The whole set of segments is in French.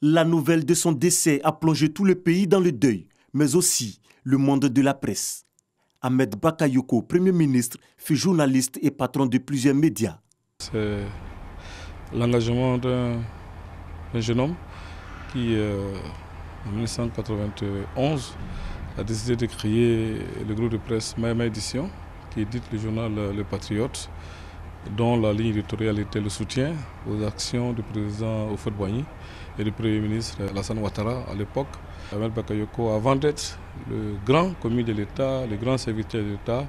La nouvelle de son décès a plongé tout le pays dans le deuil, mais aussi le monde de la presse. Ahmed Bakayoko, Premier ministre, fut journaliste et patron de plusieurs médias. C'est l'engagement d'un jeune homme qui, en 1991, a décidé de créer le groupe de presse Maïma Édition, qui édite le journal Le Patriote, dont la ligne éditoriale était le soutien aux actions du président Houphouët-Boigny et du Premier ministre Alassane Ouattara à l'époque. Ahmed Bakayoko, avant d'être le grand commis de l'État, le grand serviteur de l'État,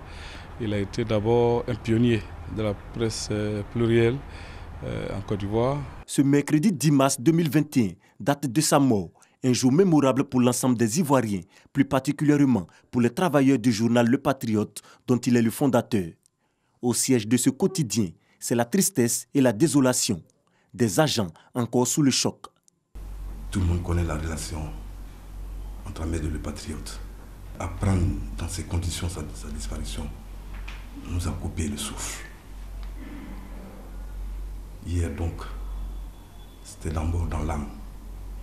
il a été d'abord un pionnier de la presse plurielle en Côte d'Ivoire. Ce mercredi 10 mars 2021 date de sa mort, un jour mémorable pour l'ensemble des Ivoiriens, plus particulièrement pour les travailleurs du journal Le Patriote dont il est le fondateur. Au siège de ce quotidien, c'est la tristesse et la désolation. Des agents encore sous le choc. Tout le monde connaît la relation entre Ahmed et Le Patriote. Apprendre dans ces conditions sa disparition nous a coupé le souffle. Hier donc, c'était d'abord dans l'âme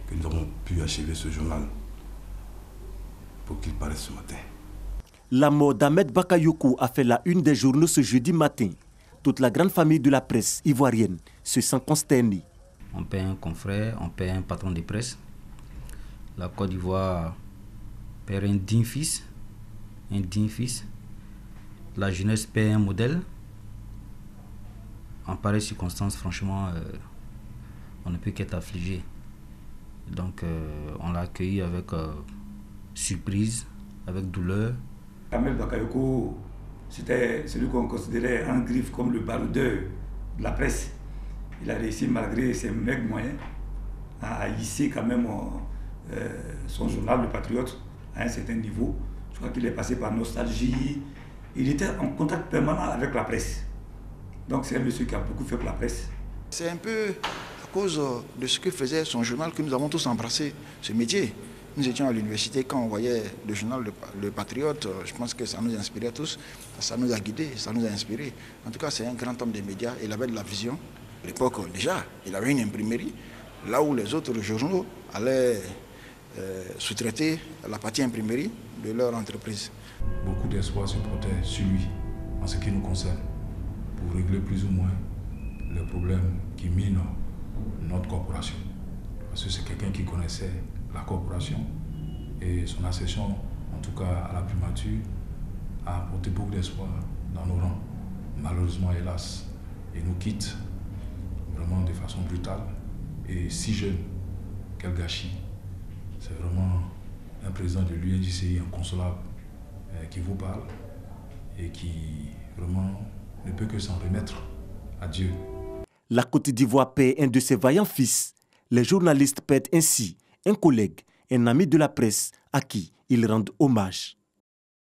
que nous avons pu achever ce journal pour qu'il paraisse ce matin. La mort d'Ahmed Bakayoko a fait la une des journaux ce jeudi matin. Toute la grande famille de la presse ivoirienne se sent consternée. On paie un confrère, on paie un patron de presse. La Côte d'Ivoire perd un digne fils. La jeunesse paie un modèle. En pareille circonstance, franchement, on ne peut qu'être affligé. Donc, on l'a accueilli avec surprise, avec douleur. Ahmed Bakayoko, c'était celui qu'on considérait en griffe comme le baroudeur de la presse. Il a réussi, malgré ses maigres moyens, à hisser quand même son journal, Le Patriote, à un certain niveau. Je crois qu'il est passé par nostalgie. Il était en contact permanent avec la presse. Donc c'est un monsieur qui a beaucoup fait pour la presse. C'est un peu à cause de ce que faisait son journal que nous avons tous embrassé ce métier. Nous étions à l'université, quand on voyait le journal Le Patriote, je pense que ça nous inspirait tous, ça nous a guidés, ça nous a inspirés. En tout cas, c'est un grand homme des médias, il avait de la vision. À l'époque, déjà, il avait une imprimerie, là où les autres journaux allaient sous-traiter la partie imprimerie de leur entreprise. Beaucoup d'espoir se portait sur lui, en ce qui nous concerne, pour régler plus ou moins les problèmes qui minent notre corporation. Parce que c'est quelqu'un qui connaissait la corporation et son accession, en tout cas à la primature, a apporté beaucoup d'espoir dans nos rangs. Malheureusement, hélas, il nous quitte vraiment de façon brutale et si jeune. Quel gâchis. C'est vraiment un président de l'UNJCI inconsolable qui vous parle et qui vraiment ne peut que s'en remettre à Dieu. La Côte d'Ivoire perd un de ses vaillants fils. Les journalistes perdent ainsi un collègue, un ami de la presse à qui ils rendent hommage.